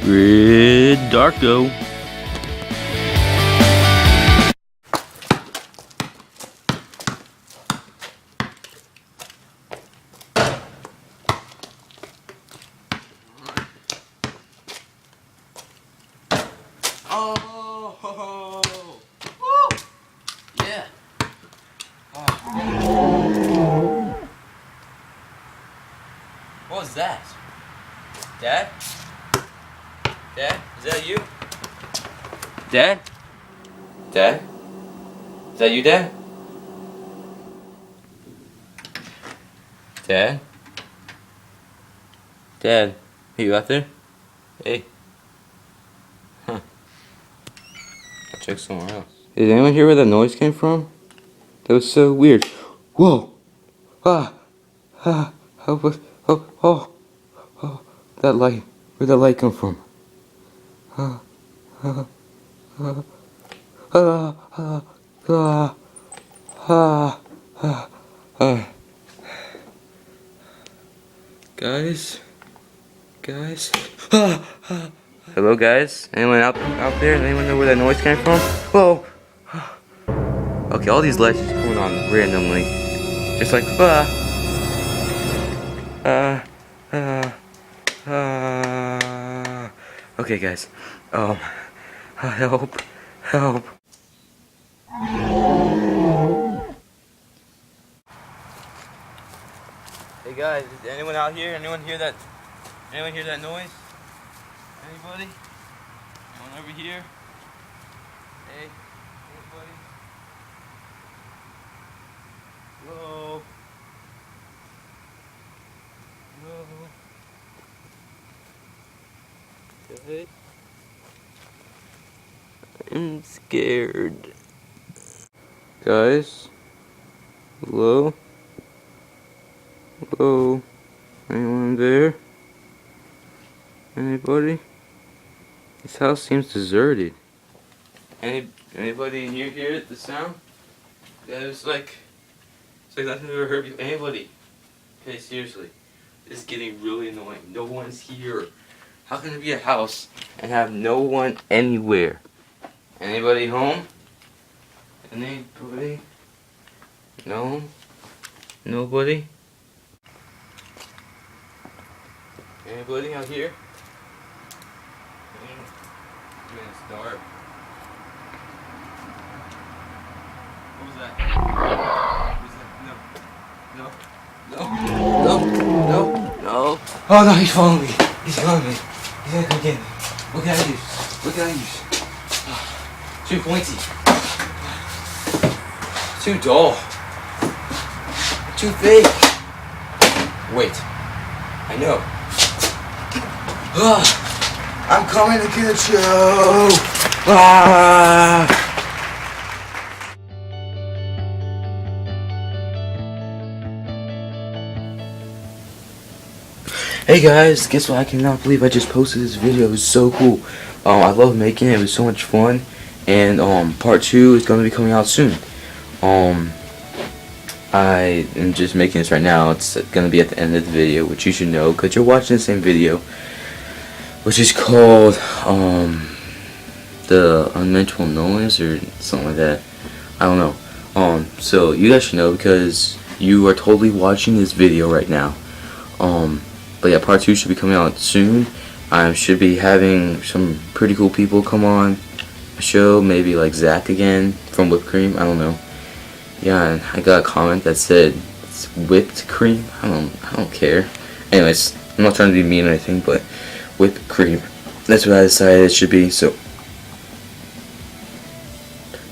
Red Darko. Oh, ho, ho. Woo. Yeah. Oh. What was that? Dad? Dad? Is that you? Dad? Dad? Is that you, Dad? Dad? Dad? Are you out there? Hey. Huh. I'll check somewhere else. Did anyone hear where that noise came from? That was so weird. Whoa! Ah! Ah! Oh! That light. Where'd that light come from? Ah! Ah! Ah! Ah! Ah! Ah! Ah! Ah! Ah! Guys? Guys? Ah! Ah! Hello, guys? Anyone out there? Anyone know where that noise came from? Whoa! Okay, all these lights just going on randomly. Just like, Okay, guys. Help. Help. Hey guys, is anyone out here? Anyone hear that noise? Anybody? Anyone over here? Hey, anybody? Hello? Hello? Good. I'm scared. Guys? Hello? Hello? Anyone there? Anybody? This house seems deserted. Anybody in here hear the sound? Yeah, it's like nothing I've ever heard before. Anybody? Okay, seriously. This is getting really annoying. No one's here. How can there be a house and have no one anywhere? Anybody home? Anybody? No? Nobody? Anybody out here? Man, it's dark. What was that? No. No. Oh no, he's following me. He's following me. He's gonna come get me. What can I use? What can I use? Too pointy. Too dull. Too fake. Wait. I know. I'm coming to get you. Hey guys, guess what? I cannot believe I just posted this video. It was so cool. I love making it. It was so much fun. And part 2 is going to be coming out soon. I am just making this right now. It's going to be at the end of the video, which you should know because you're watching the same video, which is called the unmentionable noise or something like that. I don't know. So you guys should know because you are totally watching this video right now. But yeah, part 2 should be coming out soon. I should be having some pretty cool people come on the show, maybe like Zach again from Whipped Cream. I don't know. Yeah, and I got a comment that said it's whipped cream. I don't care. Anyways, I'm not trying to be mean or anything, but whipped cream. That's what I decided it should be. So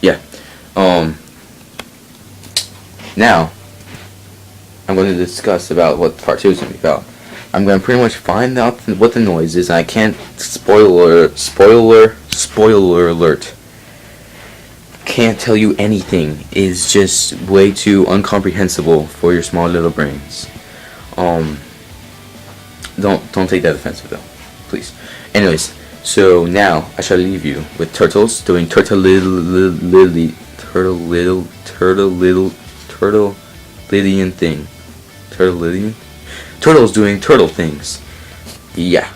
yeah. Now I'm going to discuss about what part 2 is going to be about. I'm going to pretty much find out what the noise is. I can't spoiler alert. Can't tell you anything. It's just way too incomprehensible for your small little brains. Don't take that offensive though, please. Anyways, so now I shall leave you with turtles doing turtle Lydian thing. Turtles doing turtle things. Yeah.